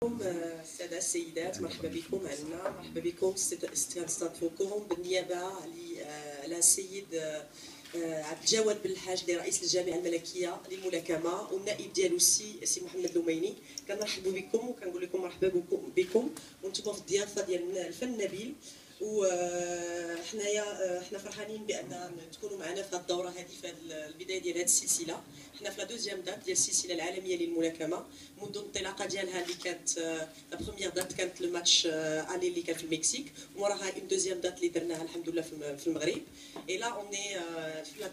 السادة السيدات، مرحبا بكم عندنا. مرحبا بكم استضافوكم بالنيابة على السيد عبد الجواد بن الحاج اللي رئيس الجامعة الملكية للملاكمة والنائب ديالو سي محمد لوميني. كنرحبوا بكم وكنقول لكم مرحبا بكم وانتم في الضيافة ديال الفن النبيل. حنا فرحانين بان تكونوا معنا في هذه الدوره هذه في البدايه ديال هذه السلسله. حنا في لا دوزيام دات ديال السلسله العالميه للملاكمه منذ الانطلاقه ديالها اللي كانت لا بروميير دات كانت الماتش الي اللي كان في المكسيك، وراها اون دوزيام دات اللي درناها الحمد لله في المغرب. اي لا اوني في لا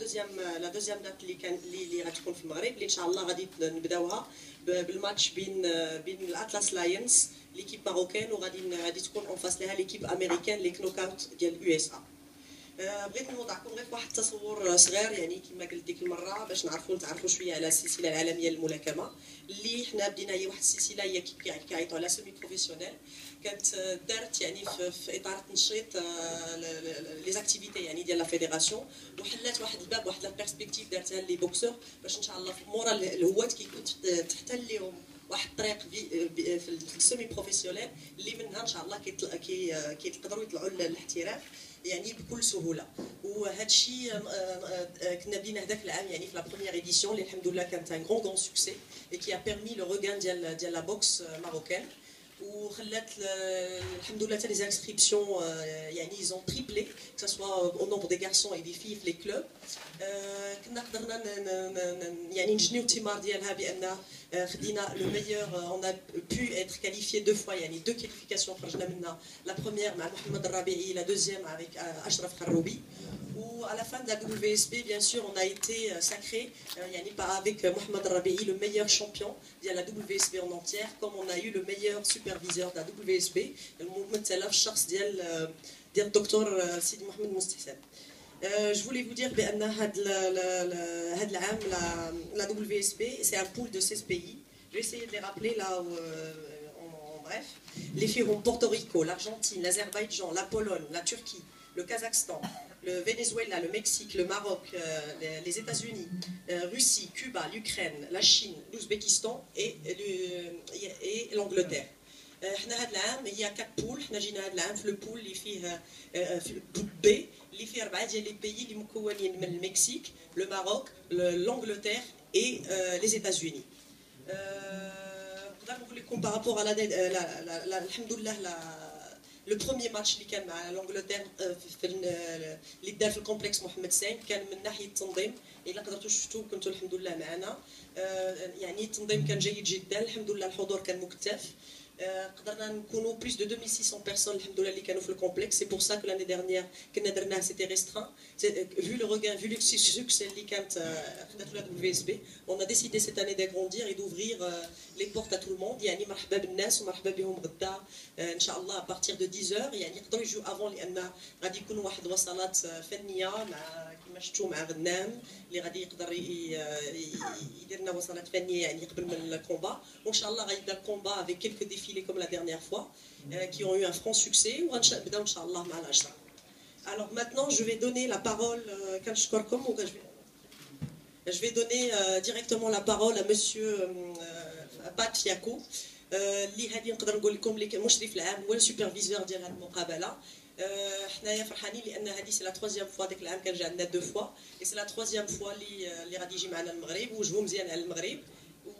دوزيام دات اللي غتكون في المغرب اللي ان شاء الله غادي نبداوها بالماتش بين الاتلاس لاينز ليكيب ماروكان وغادي تكون اون فاس لها ليكيب امريكان لي كنوك اوت ديال يو اس ا. بغيت نوضعكم غير واحد التصور صغير يعني كما قلت ديك المره باش نتعرفوا شويه على السلسله العالميه للملاكمه اللي حنا بدينا. هي واحد السلسله هي كيعيطوا على سيمي بروفيسيونيل، كانت دارت يعني في اطار تنشيط لي زاكتيفيتي يعني ديال لا فيدراسيون، وحلات واحد الباب واحد لا بيرسبكتيف دارتها لي بوكسور باش ان شاء الله مورا الهوات كيكون تحتل لهم واحد الطريق في السيمي بروفيسيونيل اللي منها ان شاء الله كيقدروا يطلعوا للاحتراف يعني بكل سهوله. وهذا الشيء كنا بدينا هذاك العام يعني في لا بروميير ايديسيون اللي الحمد لله كانت ان غون سوكسي et qui a permis le regain ديال لا بوكس marocaine. وخلات الحمد لله حتى لي انسكريبسيون يعني ils ont triplé que ce soit au nombre des garçons et des filles في لي كلوب. كنا قدرنا يعني نجنيو الثمار ديالها بان خدينا لو ميور. on a pu être qualifié deux fois يعني deux qualifications خرجنا منها. la première مع محمد الربيعي, la deuxième avec Ashraf Kharoubi. Ou à la fin de la WSB, bien sûr, on a été sacré, avec Mohamed Rabi'i, le meilleur champion de la WSB en entière, comme on a eu le meilleur superviseur de la WSB, le chef de docteur Sidi Mohamed Moustahsen. Je voulais vous dire que la WSB, c'est un pool de 16 pays. Je vais essayer de les rappeler là en bref. Les filles ont Porto Rico, l'Argentine, l'Azerbaïdjan, la Pologne, la Turquie, le Kazakhstan, le Venezuela, le Mexique, le Maroc, les États-Unis, Russie, Cuba, l'Ukraine, la Chine, l'Ouzbékistan et l'Angleterre. حنا هذا العام هي 4 بول. حنا جينا هذا العام في البول اللي فيه في البول بي اللي فيه 4 ديال لي بيي اللي مكونين من المكسيك, لو ماروك, l'Angleterre et les États-Unis. نقدر نقول لكم بارابور على الحمد لله لو بروميير ماتش اللي كان مع لونجلتير اللي دار في الكومبلكس محمد سين كان من ناحيه التنظيم. الا قدرتوا شفتوا كنتوا الحمد لله معنا. يعني التنظيم كان جيد جدا الحمد لله, الحضور كان مكتف. قدرنا نكونوا بلوس دو 2600 بيرسون الحمد لله اللي كانوا في الكومبلكس. سي بور سا كو لاني ديرنيير كنا درناه سيتي ريستران vu le regain vu le succès اللي كانت خدات لا دبليو اس بي. on a décidé cette année d'agrandir et d'ouvrir les portes à tout le monde. يعني مرحبا بالناس ومرحبا بهم غدا ان شاء الله à partir de 10h. يعني يقدروا يجوا افون لان غادي يكونوا واحد وصلات فنيه مع كما شفتوا مع غنام اللي غادي يقدر يدير لنا وصلات فنيه يعني قبل من الكومبا. وان شاء الله غيبدا الكومبا avec quelques défilés comme la dernière fois qui ont eu un franc succès. وغنبداو ان شاء الله مع العشرة. Alors maintenant je vais donner la parole je vais donner directement la parole à monsieur Pat Fiaco اللي هذه نقدر نقول لكم اللي مشرف العام هو السوبرفيزور ديال هذه المقابله. حنايا فرحانين لان هذه سي لا ترويزيام فوا. ديك العام كان جا عندنا دو فوا اي سي لا ترويزيام فوا اللي غادي يجي معنا المغرب وجهو مزيان على المغرب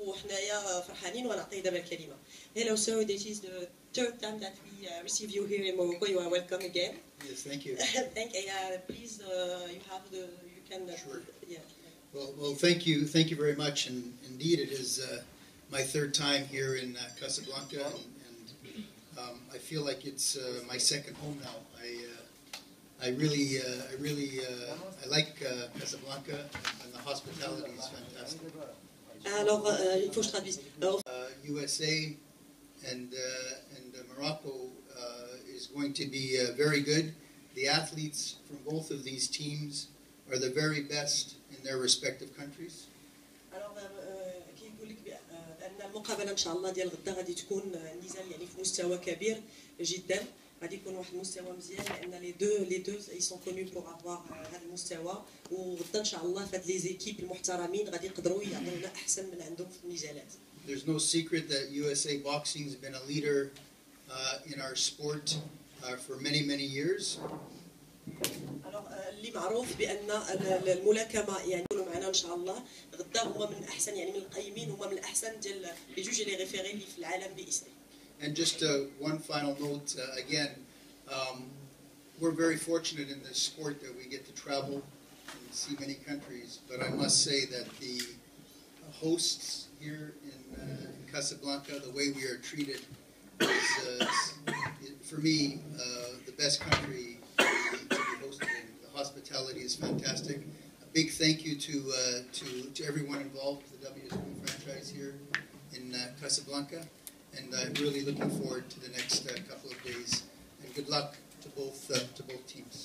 وحنايا فرحانين. ونعطيه دابا الكلمه. Hello sir, this is the third time that we receive you here in Morocco. You are welcome again. Yes, thank you. Please, you have you can. Sure. Yeah. Well, thank you very much. And indeed, it is my third time here in Casablanca, and I feel like it's my second home now. I like Casablanca, and the hospitality is fantastic. Alors, il faut que je traduise. USA and Morocco is going to be very good. The athletes from both of these teams are the very best in their respective countries. Alors, كيقول لك بان المقابله ان شاء الله ديال غدا غادي تكون نزال يعني في مستوى كبير جدا. غادي يكون واحد المستوى مزيان لان لي دو اي سون كونو بور افوار هذا المستوى. وغدا ان شاء الله فهاد لي زيكيب المحترمين غادي يقدروا يعطيونا احسن من عندهم في النزالات. There's no secret that USA Boxing has been a leader in our sport for many, many years. اللي معروف بان الملاكمه يعني يكونوا معنا ان شاء الله غدا هما من احسن يعني من القيمين هما من احسن ديال لي جوج لي ريفيري اللي في العالم باسمه. And just one final note, again, we're very fortunate in this sport that we get to travel and see many countries, but I must say that the hosts here in Casablanca, the way we are treated is, for me, the best country to be hosted in. The hospitality is fantastic. A big thank you to everyone involved with the WSB franchise here in Casablanca. And I'm really looking forward to the next couple of days. And good luck to both teams.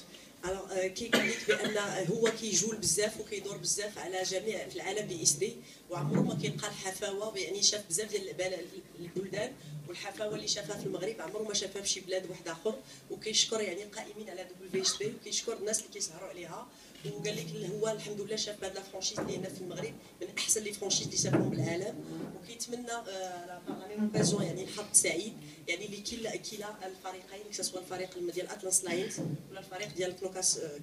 Alors كيقول لك بان هو كيجول بزاف وكيدور بزاف على جميع في العالم باسدي وعمره ما كيلقى الحفاوه يعني شاف بزاف ديال البلدان والحفاوه اللي شافها في المغرب عمره ما شافها في شي بلاد واحد اخر وكيشكر يعني القائمين على دبليو اس بي وكيشكر الناس اللي كيسهروا عليها وقال لك هو الحمد لله شاف هاد لا فرانشيز اللي هنا في المغرب من احسن لي فرانشيز اللي شافهم بالعالم وكيتمنى لوكازيون يعني الحظ سعيد يعني لكلا الفريقين سواء الفريق ديال اتلانس لاينز ولا الفريق ديال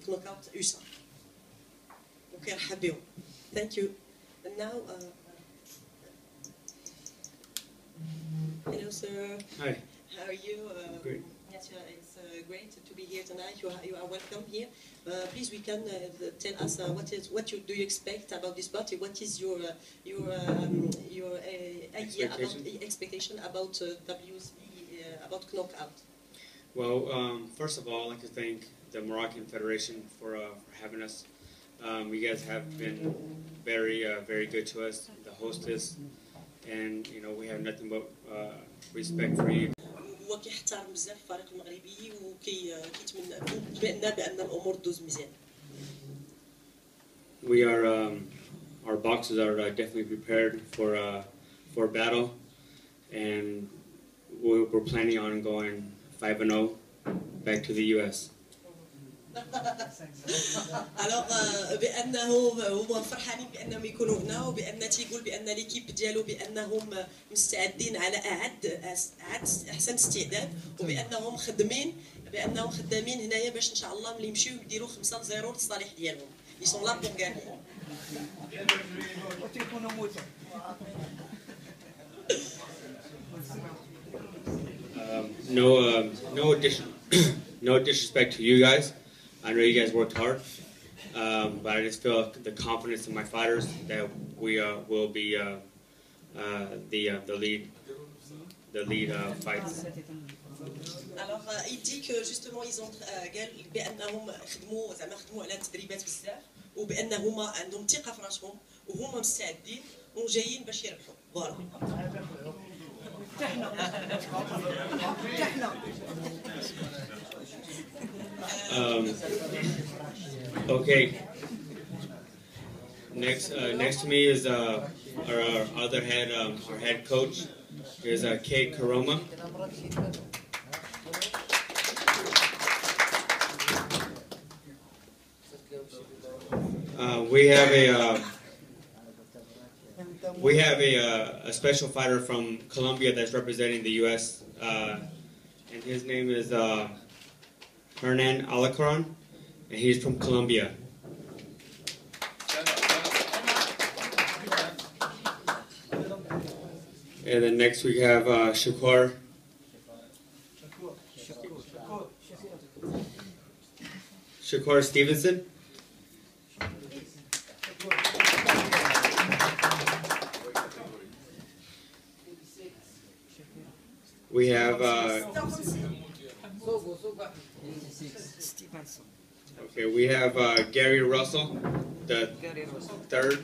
كنوك اوت يوسا وكيرحب بهم. Thank you. And now hello sir. Hi. How are you? Great. Yes, it's great to be here tonight. You are welcome here. Please, we can tell us what do you expect about this party? What is your idea about expectation about WSB about knockout? Well, first of all, I'd like to thank the Moroccan Federation for having us. You guys have been very good to us, the hostess, and you know we have nothing but respect for you. هو كيحترم بزاف الفريق المغربي وكيتمنى بان الامور تدوز مزيان. We are our boxers are definitely prepared for battle, and we're planning on going 5-0 back to the US. الوغ بانه هو فرحانين بانهم يكونوا هنا وبان تيقول بان ليكيب ديالو بانهم مستعدين على احسن استعداد وبانهم خدامين هنايا باش ان شاء الله ملي يمشيو يديروا 5-0 للصالح ديالهم. Ils sont là pour gagner. No disrespect to you guys. I know you guys worked hard, but I just feel the confidence in my fighters that we will be the lead fights. Alors il dit que justement ils ont قال بانهم خدموا على التدريبات بزاف وبانهم عندهم ثقه في راسهم وهما مستعدين وجايين باش يربحوا. فوالا. Okay. Next to me is our other head, our head coach is Kate Karoma. We have a special fighter from Colombia that's representing the U.S. And his name is Hernan Alacron, and he's from Colombia. And then next we have Shakur Stevenson. We have we have Gary Russell, the third.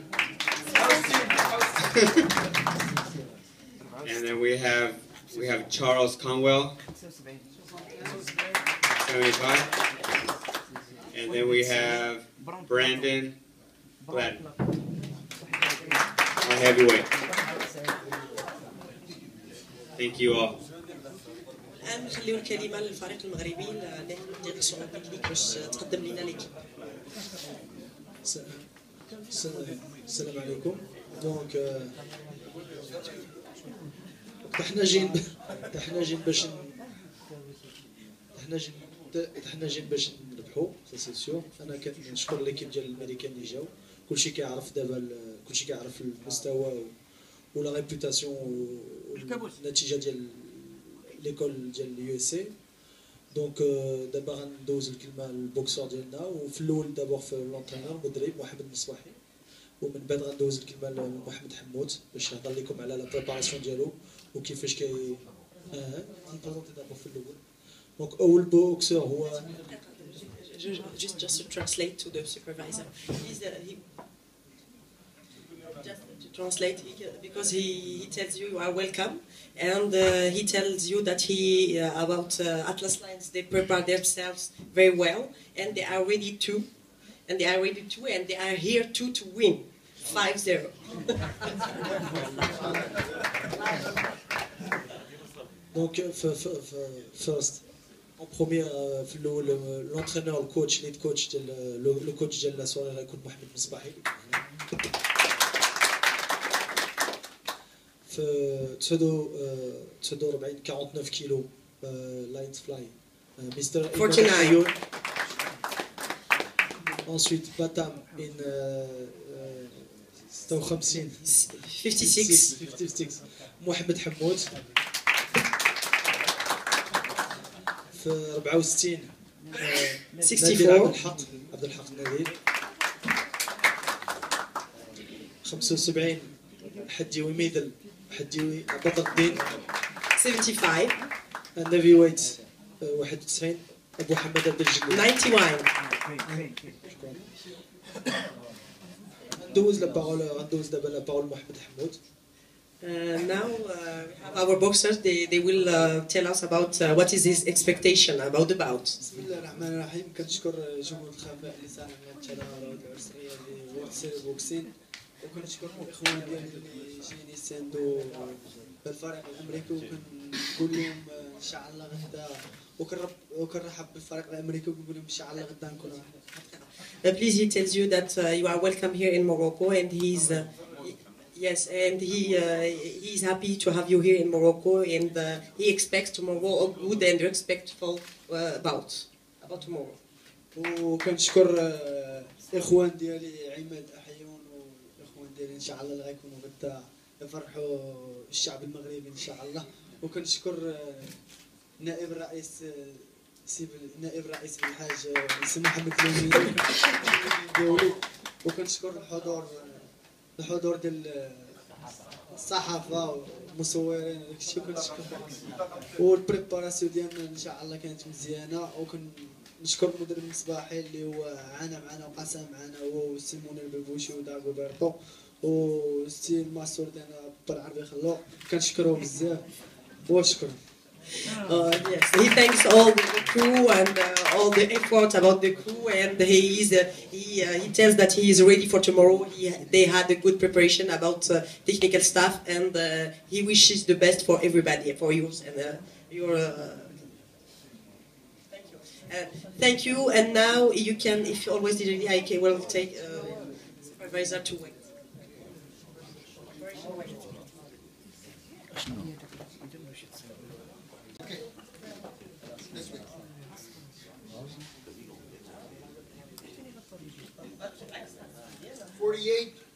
And then we have Charles Conwell, 75. And then we have Brandon Gladden, our heavyweight. Thank you all. الان نخليو الكلمه للفريق المغربي ديريكسيون تكنيك باش تقدم لنا ليكيب. السلام عليكم. Donc احنا جايين احنا جايين باش احنا جايين احنا جايين باش نربحوا سي سيور. انا كنشكر ليكيب ديال الامريكان اللي جاو، كلشي كيعرف دابا كلشي كيعرف المستوى ولا ريبوتاسيون والنتيجه ديال ليكول ديال اليو اس اي. دونك دابا غندوز الكلمه للبوكسور ديالنا، وفي الاول دابا في لونترينور المدرب محمد المصباحي، ومن بعد غندوز الكلمه لمحمد حموت باش يهضر لكم على لا بريباراسيون ديالو وكيفاش غنبريزونتي دابا في الاول. دونك اول بوكسور هو Just to translate to the supervisor. Just to translate, because he tells you you are welcome, and he tells you that about Atlas Lions, they prepare themselves very well, and they are ready to, and they are here to win 5-0. Donc first en première في الاول l'entraîneur الكوتش ليد كوتش ديال لو كوتش ديال لا سواري غيكون محمد المصباحي. في تسدو 49 كيلو لاينز فلاي مستر 49. ensuite Batam in 56 محمد حمود. في 64 عبد الحق النادي. 75 حديوي ميدل حديوي بطل الدين. 75 النافي ويت 91 ابو حمد عبد الجليل. 91. ندوز دابا لا بارول محمد حمود. Now our boxers they will tell us about what is his expectation about the bout. بسم الله الرحمن الرحيم. كنشكر جمهور الخفاء اللي ساهم في التظاهرة والعسرية اللي وورد بوكسين، وكنشكر الاخوان ديالي اللي جايين يساندوا بالفريق الامريكي، وكنقول لهم ان شاء الله غدا وكنرحب بالفريق الامريكي ونقول لهم ان شاء الله غدا نكونوا احنا. Please, he tells you that you are welcome here in Morocco, and yes, and he's happy to have you here in Morocco, and he expects tomorrow a good and respectful bout about tomorrow. وكنشكر الاخوان ديالي عماد احيون والاخوان ديالي ان شاء الله اللي غيكونوا غدا يفرحوا الشعب المغربي ان شاء الله. وكنشكر نائب الرئيس الحاج سي محمد اليومي ديالو، وكنشكر الحضور ديال الصحافه والمصورين داكشي كنشكر، والبريباراسيون ديالنا ان شاء الله كانت مزيانه. وكنشكر المدرب المصباحي اللي هو عانى معنا وقاسم معنا، هو سيمون البلبوشي وداغوبرتو وستي الماسور ديالنا بالعربي خلو، كنشكروه بزاف وشكرا. Yes, he thanks all the crew and all the effort about the crew, and he tells that he is ready for tomorrow. They had a good preparation about technical stuff, and he wishes the best for everybody, for you and your. Thank you. And now you can, if you always did it, I will take supervisor to wait.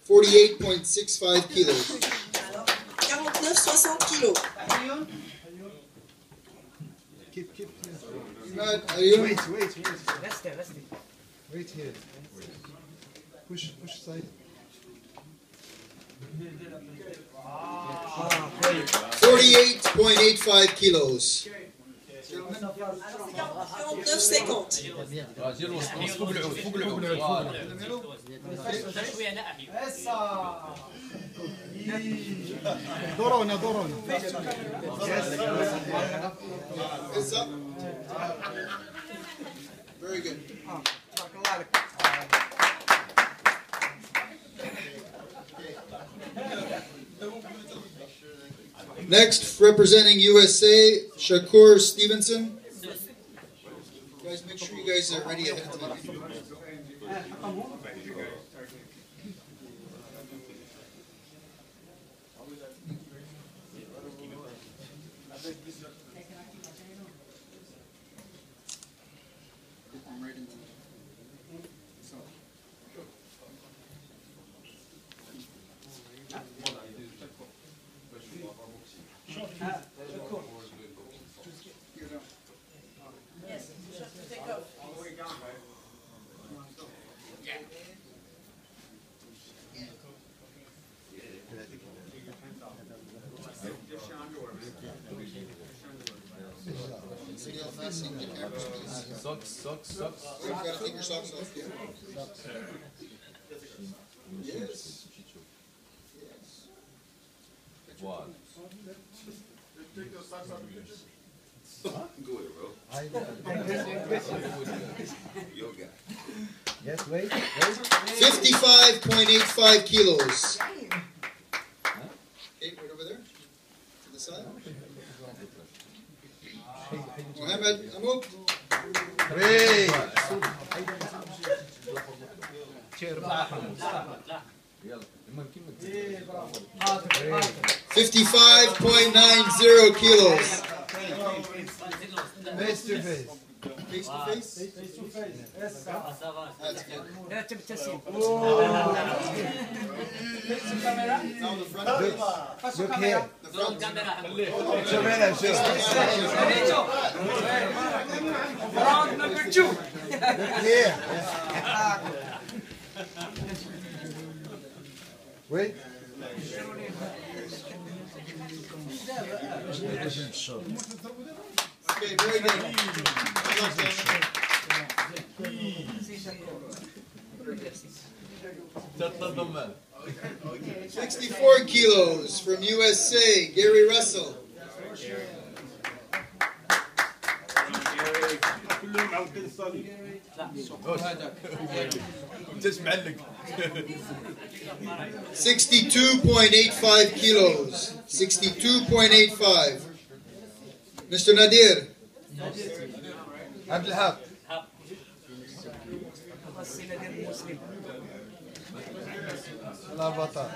48.65 kilos. 49-60 kilos. Keep. Wait. Wait here. Push side. 48.85 kilos. 49. دورنا. Very good. Next, representing USA, Shakur Stevenson. Guys, make sure you guys are ready ahead of time. Socks. You gotta take your socks off. Yeah. Yes. What? Go ahead, bro. Your guy. Yes, wait. 55.85 kilos. Okay, right over there. To the side. Mohammed Amouk. Hey. 55.90 kilos. Face to face. Face to face? Face to face. That's good. لا تبتسم. Now the front Look, face. look here. The front. Show me that, show. Round number 2. Look here. Wait. Okay, very good. Good luck, gentlemen. 64 kilos from USA, Gary Russell. تسمعلك 62.85 kilos. 62.85. Mr. Nadir. عبد الحق. الله بطل.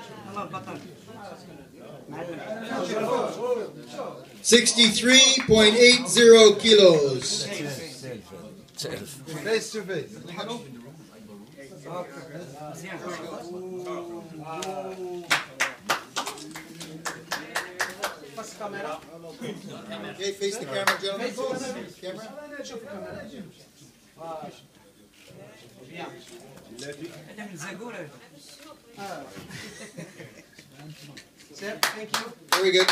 63.80 kilos. Face to face. Okay, face the camera, gentlemen. Camera. Very good.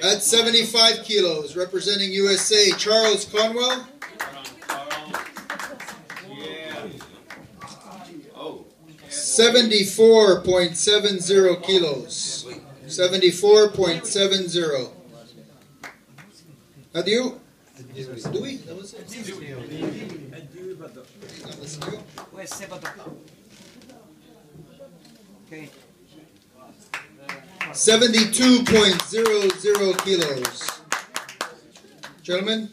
At 75 kilos, representing USA, Charles Conwell. Oh. 74.70 kilos. 74.70. How do you? Dewey? That was it? Let's go. Where's Sebado? Okay. 72.00 kilos. Gentlemen,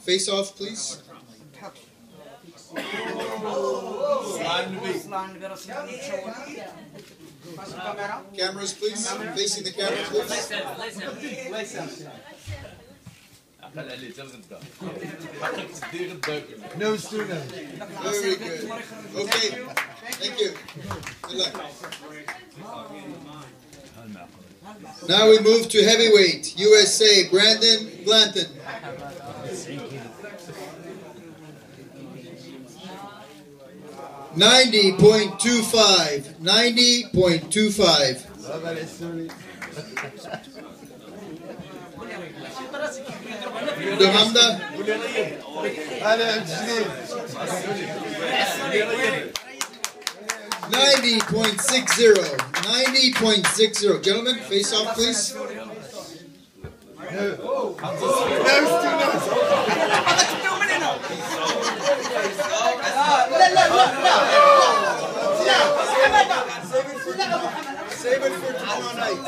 face off, please. Cameras, please. Facing the camera, please. No student. Very good. Okay. Thank you. Good luck. Now we move to heavyweight. USA, Brandon Blanton. $90.25. 90.25. Hamda. 90.60. 90.60. Gentlemen, face off, please. Save it for tomorrow night.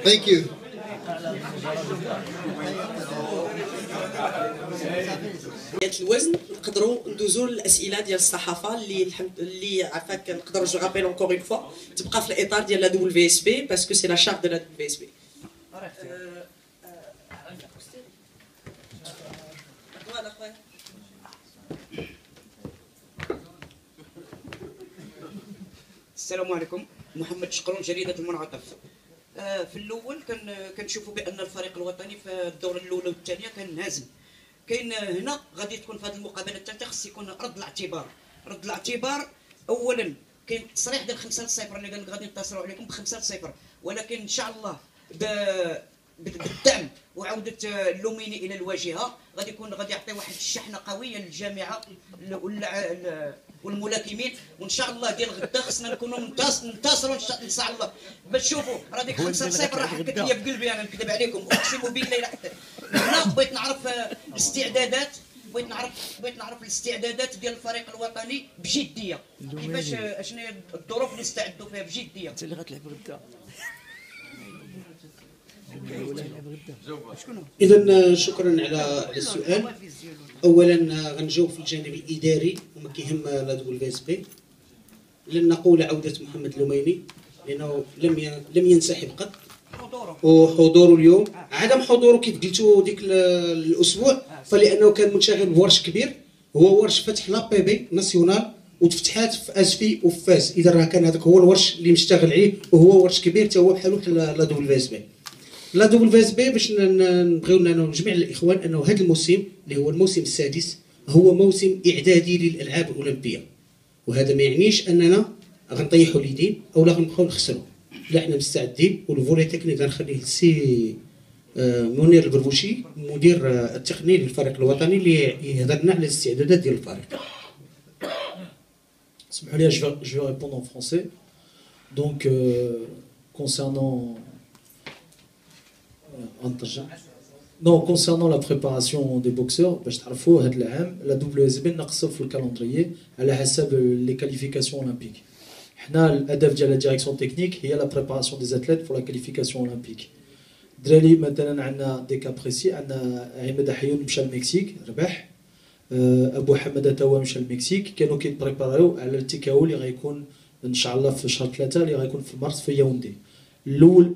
Thank you. الوزن نقدروا ندوزوا للاسئله ديال الصحافه اللي عافاك نقدروا جو رابيل اونكور اون فوا تبقى في الاطار ديال لا دبليو في اس بي باسكو سي لا شارت دو لا دبليو في اس بي. السلام عليكم. محمد شقرون، جريدة المنعطف. في الأول كنشوفوا بأن الفريق الوطني في الدورة الأولى والثانية كان هازم. كاين هنا غادي تكون في هذه المقابلة الثالثة خص يكون رد الاعتبار. رد الاعتبار أولا كاين تصريح ديال 5-0 اللي قال غادي ننتصروا عليكم ب5-0، ولكن إن شاء الله بالدعم وعودة اللوميني إلى الواجهة غادي يعطي واحد الشحنة قوية للجامعة والملاكمين، وان شاء الله ديال غدا خصنا نكونوا ننتصروا ان شاء الله. باش تشوفوا راه ديك 5-0 راه حكت لي بقلبي، انا نكذب عليكم اقسم بالله الا حكت. هنا بغيت نعرف الاستعدادات، بغيت نعرف الاستعدادات ديال الفريق الوطني بجديه، كيفاش اشنو هي الظروف اللي استعدوا فيها بجديه. انت اللي غتلعب غدا. إذا شكرا على السؤال. أولا غنجاوب في الجانب الإداري وما كيهم لا دبل في اس بي. لن نقول عودة محمد لوميني لأنه لم ينسحب قط، وحضوره اليوم عدم حضوره كيف قلتوا ديك الأسبوع فلأنه كان منشغل بورش كبير، هو ورش فتح لا بي بي ناسيونال وتفتحات في اسفي وفي فاس. إذا راه كان هذاك هو الورش اللي مشتغل عليه، وهو ورش كبير حتى هو بحالو بحال لا دبل في اس بي. لا دبل في اس بي باش نبغيو نجمع الاخوان انه هذا الموسم اللي هو الموسم السادس هو موسم اعدادي للالعاب الاولمبيه، وهذا ما يعنيش اننا غنطيحوا اليدين او لا غنبقاو نخسروا، لا حنا مستعدين. والفولي تكنيك غنخليه للسي منير البربوشي مدير التقني للفريق الوطني اللي يهضر لنا على الاستعدادات ديال الفريق. اسمحوا لي je vais répondre en français. Donc concernant la préparation des boxeurs, باش تعرفوا هذا العام لا دبليو اس بي نقصوا في الكالندريي على حسب لي كاليفيكاسيون اولمبيك. حنا الهدف ديال لا ديريكسيون تكنيك هي لا بريباراسيون دي اتليت فور لا كاليفيكاسيون اولمبيك. دراري مثلا عندنا دي كا بريسي، عندنا عماد حيون مشى المكسيك ربح، ابو حماده توا مشى المكسيك، كانوا كيتبريباراو على التيكاو اللي غيكون ان شاء الله في شهر 3 اللي غيكون في مارس في ياوندي.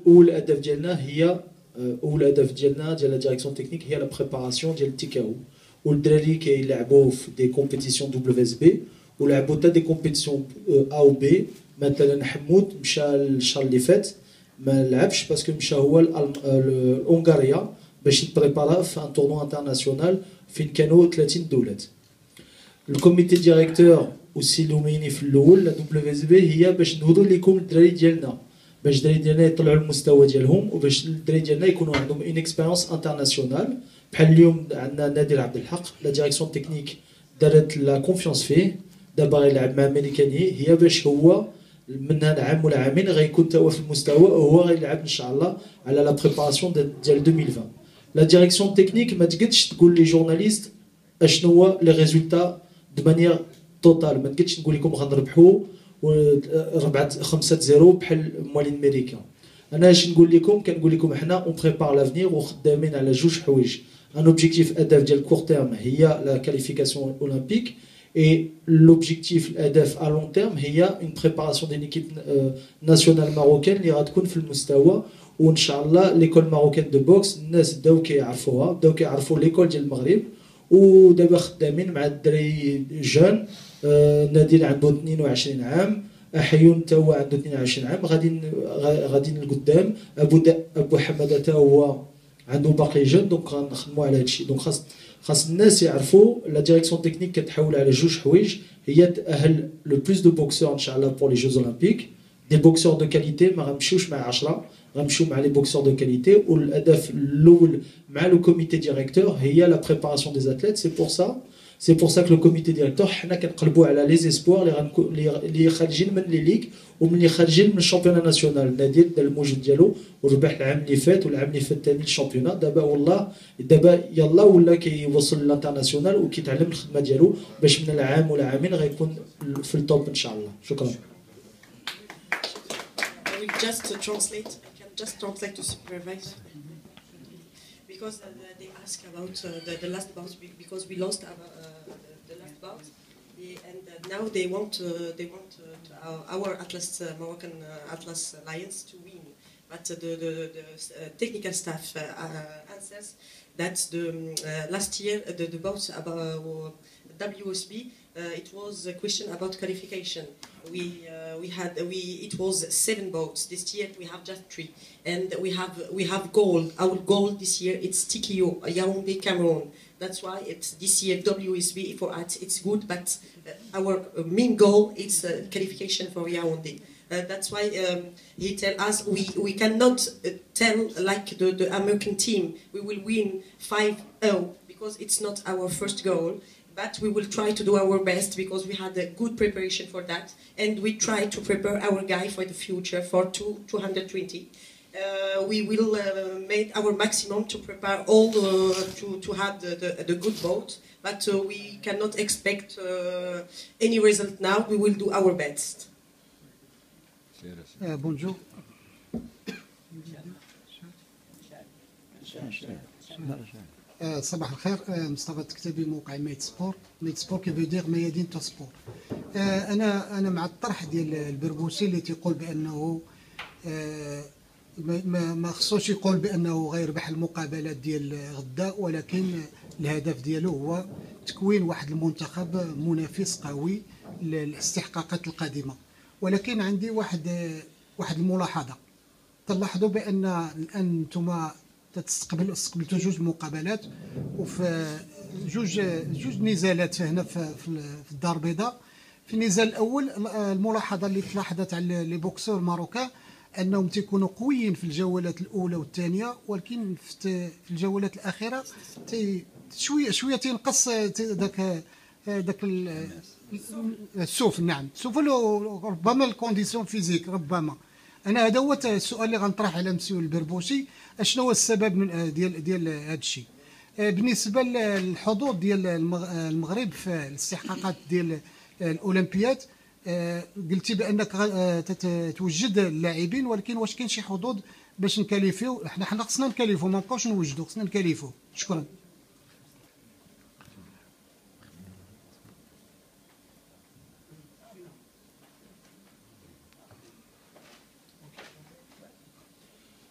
اول هدف ديالنا هي ديال لا ديريكسيون تكنيك هي لا بريباراسيون ديال التيكاو، والدراري كيلعبوا في دي كومبيتيسيون دبليو اس بي ولعبوا حتى دي كومبيتيسيون ا و بي. مثلا حمود مشى الشهر اللي فات ما لعبش باسكو مشى هو لهنغاريا باش يتبريبارا في ان تورنو انترناسيونال فين كانوا 30 دولة. الكوميتي ديريكتور وسي لوميني في الاول لا دبليو اس بي هي باش نهضوا لكم الدراري ديالنا، باش الدراري ديالنا يطلعوا المستوى ديالهم، وباش الدراري ديالنا يكونوا عندهم اون اكسبيريونس انترناسيونال. بحال اليوم عندنا نادر عبد الحق لا ديريكسيون تكنيك دارت لا كونفيونس فيه، دابا غيلعب مع ميريكاني، هي باش هو من هذا عام ولا عامين غيكون تا هو في المستوى وهو غيلعب ان شاء الله على لا بريباراسيون ديال 2020. لا ديريكسيون تكنيك ما تقدش تقول لي جورناليست اشنو هو لي ريزولتا دو مانيير توتال، ما تقدش نقول لكم غنربحوا 5-0 بحال موالين ميريكان. انا اش نقول لكم، كنقول لكم حنا اون بريبار لافنير وخدامين على جوج حوايج. ان اوبجيكتيف اهداف ديال كور تيرم هي لا كاليفيكاسيون اولمبيك، اي لوبجيكتيف الاهداف ا لون تيرم هي اون بريباراسيون دي ليكيب ناسيونال ماروكان اللي غتكون في المستوى. وان شاء الله ليكول ماروكان دو بوكس الناس بداو كيعرفوها، بداو كيعرفوا ليكول ديال المغرب، ودابا خدامين مع الدراري جون. نادر عنده 22 عام، حيون تا هو عنده 22 عام، غادي لقدام. ابو حماده تا هو عنده باقي جون، دونك غنخدموا على هادشي. دونك خاص الناس يعرفوا لا ديريكسيون تكنيك كتحاول على جوج حوايج، هي تاهل لو بلوس دو بوكسور ان شاء الله بور لي جوز اولمبيك، دي بوكسور دو كاليتي، ما غنمشيوش مع 10، غنمشيو مع لي بوكسور دو كاليتي. والهدف الاول مع لو كوميتي ديريكتور هي لا بريباراسيون دي اتليت. سي بور سا سي بور سا كو لو كوميتي ديريكتور حنا كنقلبوا على لي زيسبوار اللي خارجين من لي ليغ ومن اللي خارجين من الشامبيون ناسيونال. النادي دار الموجود ديالو وربح العام اللي فات والعام اللي فات ثاني الشامبيون. دابا والله دابا يلا ولا كيوصل للانترناسيونال وكيتعلم الخدمه ديالو باش من العام ولا عامين غيكون في التوب ان شاء الله. شكرا. I will just translate. I can just translate to supervise. Because they ask about the last bout because we lost the last bout, and now they want our Atlas Moroccan Atlas Lions to win. But the technical staff answers that the last year the bout about WSB it was a question about qualification. It was 7 boats. This year we have just 3, and we have gold. Our goal this year it's Tikio, Yaoundé, Cameroon. That's why it's this year WSB for us it's good, but our main goal is qualification for Yaoundé. That's why he tell us we cannot tell like the American team we will win 5-0 because it's not our first goal. But we will try to do our best because we had a good preparation for that, and we try to prepare our guy for the future for 220. We will make our maximum to prepare all to have the good boat, but we cannot expect any result now. We will do our best. Bonjour. صباح الخير. مصطفى التكتبي موقع ميت سبور. ميت سبور كيفو دير ميادين تو سبور. انا مع الطرح ديال البربوسي اللي تيقول بانه ما خصوش يقول بانه غيربح المقابلات ديال غدا، ولكن الهدف ديالو هو تكوين واحد المنتخب منافس قوي للاستحقاقات القادمه. ولكن عندي واحد الملاحظه. تلاحظوا بان الان انتم استقبلتوا 2 مقابلات وفي جوج نزالات هنا في الدار البيضاء. في النزال الاول الملاحظه اللي تلاحظت على لي بوكسور الماروكان انهم تيكونوا قويين في الجولات الاولى والثانيه، ولكن في الجولات الاخيره شويه تينقص داك السوف. نعم سوف ربما الكونديسيون فيزيك ربما. انا هذا هو السؤال اللي غنطرح على مسيو البربوسي، اشنو هو السبب من ديال هذا الشيء. بالنسبه للحضور ديال المغرب في الاستحقاقات ديال الاولمبياد، قلتي بانك توجد اللاعبين، ولكن واش كاين شي حظوظ باش نكاليفيو؟ حنا خصنا نكاليفو، ما نبقاوش نوجدوا، خصنا نكاليفو. شكرا.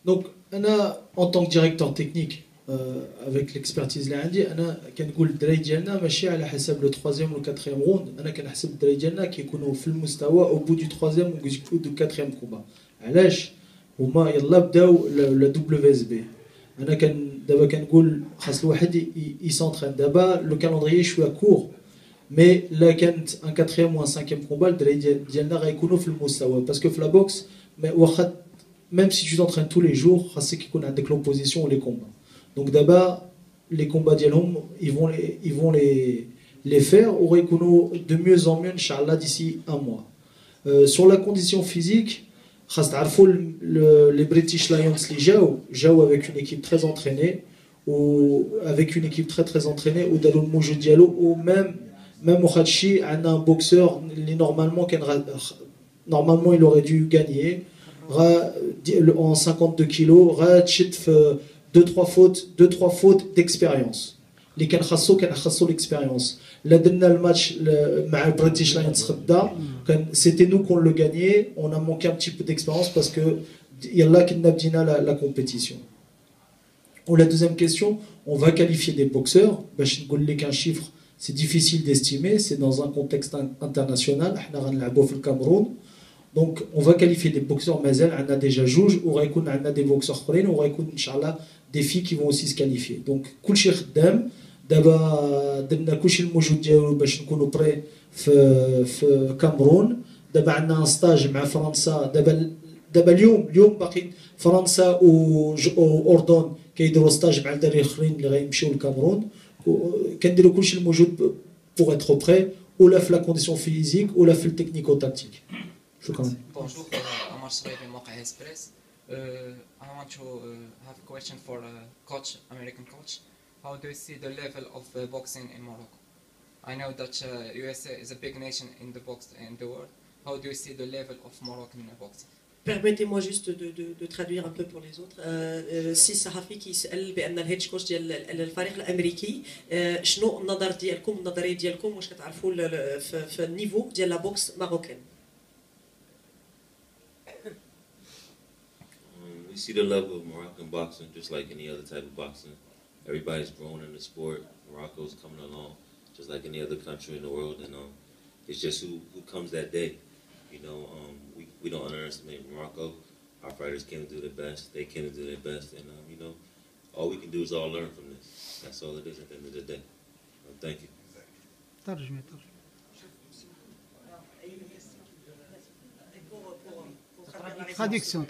Donc, en tant que directeur technique, avec l'expertise اللي عندي، انا كنقول الدراري ديالنا ماشي على حسب لو 3e و 4e روند. انا كنحسب الدراري ديالنا كيكونوا في المستوى او بو دو 3e و دو 4e كومبا. علاش؟ هما يلا بداو لا دبليو اس بي. انا دابا كنقول خاص الواحد يسونطرين. دابا لو كالندريي شويه كور، مي لا كانت ان 4e و 5e كومبا الدراري ديالنا غيكونوا في المستوى، باسكو في لا بوكس واخا même si tu t'entraînes tous les jours, c'est qu'il y a l'opposition ou les combats. Donc d'abord, les combats dialhom, ils vont les faire de mieux en mieux, Inch'Allah, d'ici un mois. Sur la condition physique, les British Lions, les Jao avec une équipe très entraînée, ou avec une équipe très entraînée, ou Dalou Moujou Diallo, ou même au Khachi, un boxeur, normalement il aurait dû gagner. En 52 kilos, 2-3 fautes d'expérience. Les كان خاصو l'expérience. Là dernier le match مع British Lions c'était nous qu'on le gagnait. On a manqué un petit peu d'expérience parce que yalla كنا بدينا la compétition. Pour la deuxième question, on va qualifier des boxeurs. باش نقول لك un chiffre, c'est difficile d'estimer, c'est dans un contexte international. احنا غنلعبوا في الكاميرون. Donc, on va qualifier des boxeurs Mazel, on a déjà Jouj, on a des boxeurs Khorin, on a Inch'Allah des filles qui vont aussi se qualifier. Donc, كل شيء خدام. دابا درنا كلشي الموجود ديالو باش نكونوا بري في كامرون. دابا عندنا ستاج مع فرنسا. دابا اليوم باقي فرنسا واردن كيديروا ستاج مع الدراري الاخرين اللي غيمشيو للكامرون. كنديروا كلشي الموجود pour être prêt, ou là la condition physique, ou là le technico-tactique. Bonjour, Omar Sraïbi, Moqa Express. I want to have a question for coach, American coach. How do you see the level of boxing in Morocco? I know that USA is a big nation in the box in the world. How do you see the level of Moroccan boxing? Permettez-moi juste de traduire un peu pour les autres. السي الصحفي كيسأل بأن الهيد كوتش ديال الفريق الأمريكي شنو النظر ديالكم النظرية ديالكم واش كتعرفوا في النيفو ديال لا بوكس ماروكان. We see the level of Moroccan boxing just like any other type of boxing. Everybody's grown in the sport. Morocco's coming along just like any other country in the world, and it's just who comes that day. You know, we don't underestimate Morocco. Our fighters can do their best. They can do their best, and you know, all we can do is all learn from this. That's all it is at the end of the day. Thank you. Traduction.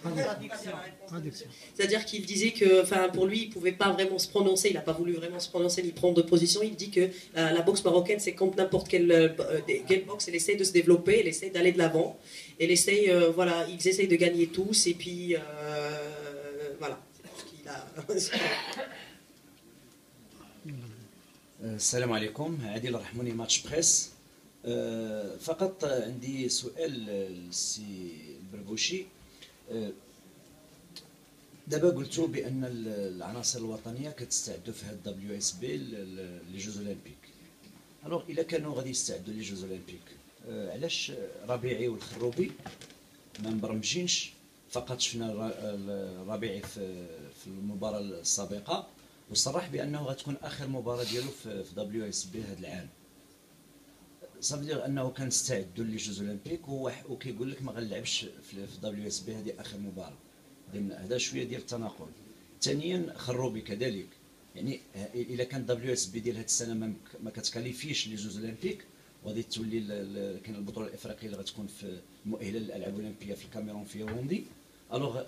C'est-à-dire qu'il disait que, enfin, pour lui, il pouvait pas vraiment se prononcer. Il n'a pas voulu vraiment se prononcer ni prendre de position. Il dit que la boxe marocaine, c'est comme n'importe quelle boxe. Elle essaie de se développer, elle essaie d'aller de l'avant, elle essaie, voilà, ils essayent de gagner tous. Et puis, voilà. السلام عليكم عادل الرحموني ماتش بريس. فقط عندي سؤال للسي البربوشي. دابا قلتوا بان العناصر الوطنيه كتستعدوا في هاد WSB لي جوز اولمبيك. الوغ الا كانوا غادي يستعدوا لي جوز اولمبيك علاش ربيعي والخروبي ما مبرمجينش؟ فقط شفنا الربيعي في المباراه السابقه وصرح بانه غتكون اخر مباراه ديالو في WSB هذا العام. صافي انه كنستعدوا لي جوز اولمبيك وكيقول لك ما غنلعبش في WSB هذه اخر مباراه. هذا شويه ديال التناقض. ثانيا خروبي كذلك، يعني الا كان WSB ديال هذه السنه ما كتكاليفيش لي جوز اولمبيك وغادي تولي كاين البطوله الافريقيه اللي غتكون في مؤهله للالعاب الاولمبيه في الكاميرون في ياوندي. الوغ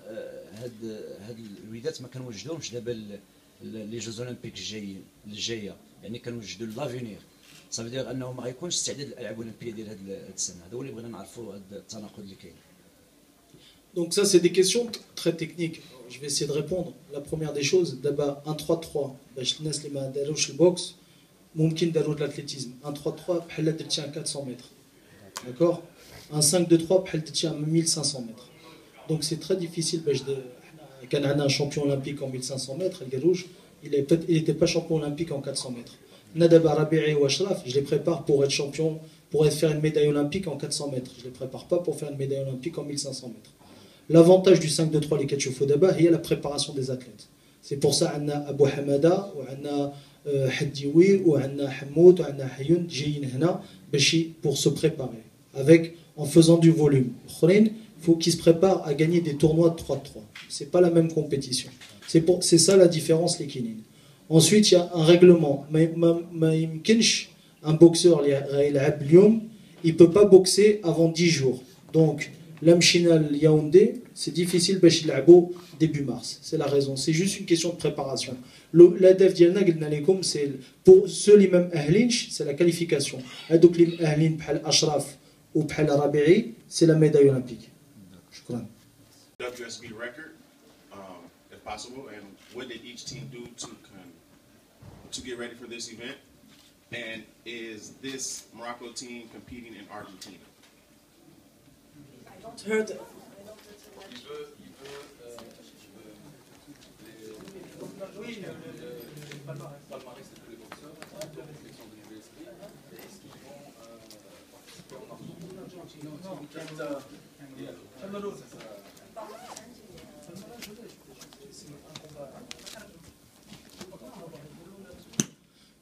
هاد الوليدات ما كنوجدوهمش دابا لي جوز اولمبيك الجايه، يعني كنوجدوا لافينير. Ça veut dire انه ما غيكونش استعداد للالعاب الاولمبيه ديال هذه السنه. هذا هو اللي بغينا نعرفوا هذا التناقض اللي كاين. Donc ça c'est des questions très techniques. Je vais essayer de répondre. La première des choses, d'abord 1-3-3 باش الناس اللي ما داروش البوكس ممكن داروا l'athlétisme. 1-3-3 بحال درتي 400 متر. D'accord? Un 5-2-3 بحال درتي 1500 متر. Donc c'est très difficile باش كان عندنا un champion olympique en 1500 mètres, القروج, il était pas champion olympique en 400 mètres. Nadaba Rabi'i ou Ashraf, je les prépare pour être champion, pour faire une médaille olympique en 400 mètres. Je les prépare pas pour faire une médaille olympique en 1500 mètres. L'avantage du 5-2-3 les 4 chevaux d'abord, il y a la préparation des athlètes. C'est pour ça qu'on a Abou Hamada, ou on a Haddiwi, ou on a Hamoud, ou on a Hayoun, Jayin Hana, pour se préparer. En faisant du volume. Il faut qu'ils se préparent à gagner des tournois de 3-3. C'est pas la même compétition. C'est ça la différence, les kinines. Ensuite, il y a un règlement. Un boxeur, il ne peut pas boxer avant 10 jours. Donc, l'Amchinal Yaoundé, c'est difficile début mars. C'est la raison. C'est juste une question de préparation. L'ADF Dialna, c'est pour ceux qui même Ahlinch, c'est la qualification. Donc, les Ahlin, Ashraf ou Rabi'i, c'est la médaille olympique. WSB record, if possible, and what did each team do to get ready for this event? And is this Morocco team competing in Argentina? I don't heard.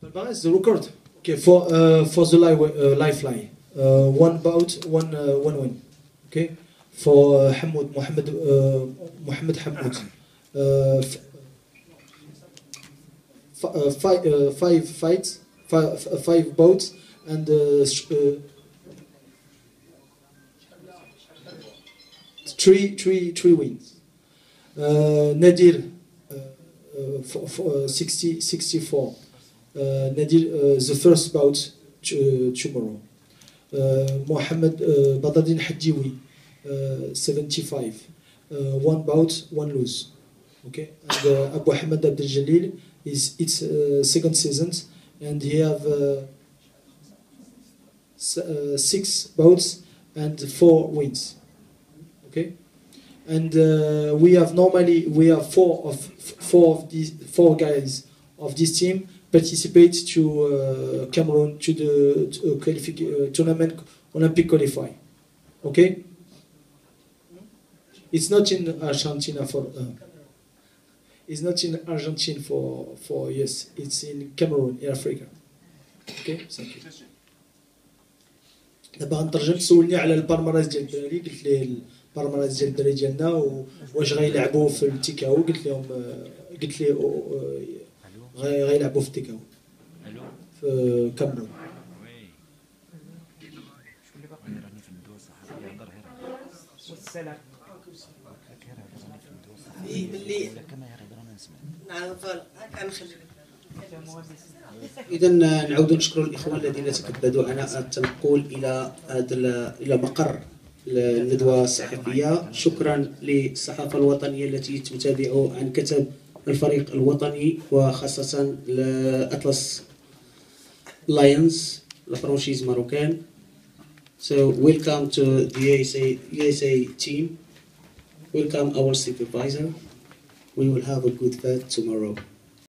Palmarès, the record. Okay, for the lifeline, one bout, one win. Okay, for Mohamed Hamoud, 5 fights, 5 bouts, and 3 wins. Nadir, 64. Nadir, the first bout tomorrow. Mohamed Badardin Hadjiwi, 75. One bout, one lose. Okay, and Abu Hamad Abdel Jalil is its second season, and he have 6 bouts and 4 wins. Okay, and we have four of these 4 guys of this team participate to Cameroon to the tournament Olympic qualify. Okay, it's not in Argentina for. It's not in Argentina for yes. It's in Cameroon in Africa. Okay, thank you. دابا غنترجم سولني على البالمراس ديال الدراري قلت ليه البالمراس ديال الدراري ديالنا واش غيلعبوا في التيكاو قلت ليه غيلعبوا في التيكاو في كاميرون. إذا نعود نشكر الإخوان الذين تكبدوا عناء التنقل إلى مقر الندوة الصحفية. شكرا للصحافة الوطنية التي تتابع عن كتب الفريق الوطني وخاصة الأطلس لايونز الفرنشيز ماروكان. So welcome to the USA team. Welcome our supervisor. We will have a good fight tomorrow.